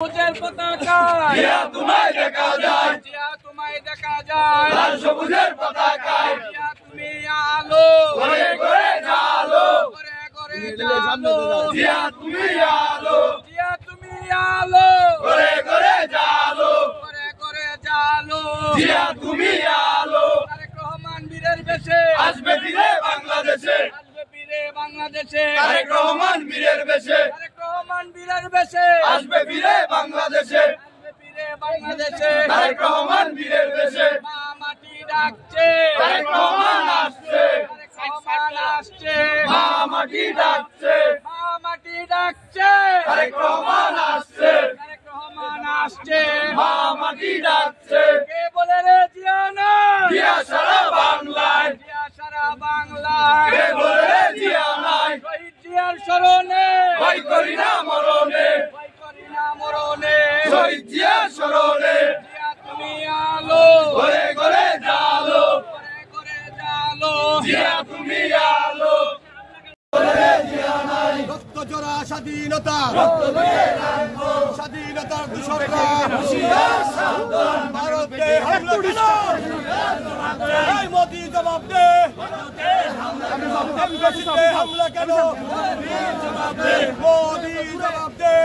সবুজের পতাকা জিয়া তোমায় দেখা যায়, জিয়া তোমায় দেখা যায়, লাল সবুজের পতাকায় জিয়া তুমি আলো, ঘরে ঘরে জালো, ঘরে ঘরে জালো, জিয়া তুমি আলো, জিয়া তুমি আলো, ঘরে ঘরে জালো, ঘরে ঘরে জালো, জিয়া তুমি আলো। তারেক রহমান বীরের বেশে আসবে ফিরে বাংলাদেশে, আসবে ফিরে বাংলাদেশে, তারেক রহমান বীরের বেশে, তারেক রহমান বীরের বেশে আসবে ফিরে বাংলাদেশে, আসবে ফিরে বাংলাদেশে, তারেক রহমান বীরের বেশে, মা মাটি ডাকছে, তারেক রহমান আসছে, তারেক রহমান আসছে, মা মাটি ডাকছে, মা মাটি ডাকছে, তারেক রহমান আসছে, তারেক রহমান আসছে, মা মাটি ডাকছে। কে বলে রে জিয়া না, জিয়া সারা বাংলায়, জিয়া সারা বাংলায়, কে বলে জিয়া নাই, শহীদ জিয়ার স্মরণে ভয় করি না মরণে, ভয় করি না মরণে, শহীদ জিয়া স্মরণে, জিয়া তুমি আলো, ঘরে ঘরে জালো, ঘরে ঘরে জালো, জিয়া তুমি আলো। রক্ত জোড়া স্বাধীনতা, স্বাধীনতার দূষণরা ভারতে হামলা কেন? এই মোদি জবাব দে, এমবেসিতে হামলা কেন? মোদি জবাব দে,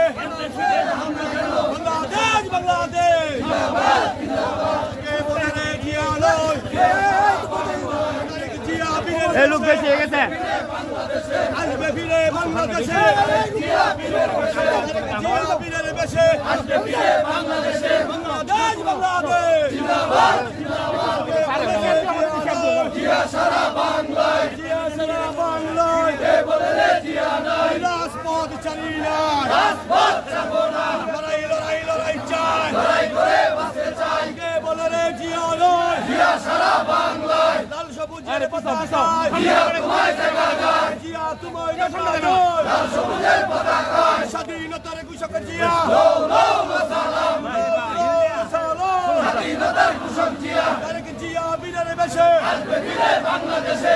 বাংলাদেশ বাংলাদেশ কে বলে রে জিয়া নয়, জিয়া বীরের লোক বেশি হয়ে গেছে। আসবে ফিরে বাংলাদেশে, জিয়া বীরের বেশে, আসবে ফিরে বাংলাদেশে, বাংলাদেশ বাংলাদেশ জিয়া সারা বাংলায়, জিয়া সারা বাংলায়, কে বলে জিয়া নাই, রাজপথ চালি না, রাজপথ যাবো না, লড়াই লড়াই লড়াই চাই, লড়াই করে বাঁচতে চাই, কে বলে রে জিয়া নয়, জিয়া সারা বাংলায়, লাল সবুজের পতাকায়, জিয়া তোমায় দেখা যায়, জিয়া তোমায় দেখা নয়, লাল সবুজের পতাকায়, স্বাধীনতার ঘোষক জিয়া, লও লও সালাম, সালাম, স্বাধীনতার ঘোষক জিয়া, তারেক জিয়া বীরের বেশে, আসবে ফিরে বাংলাদেশে,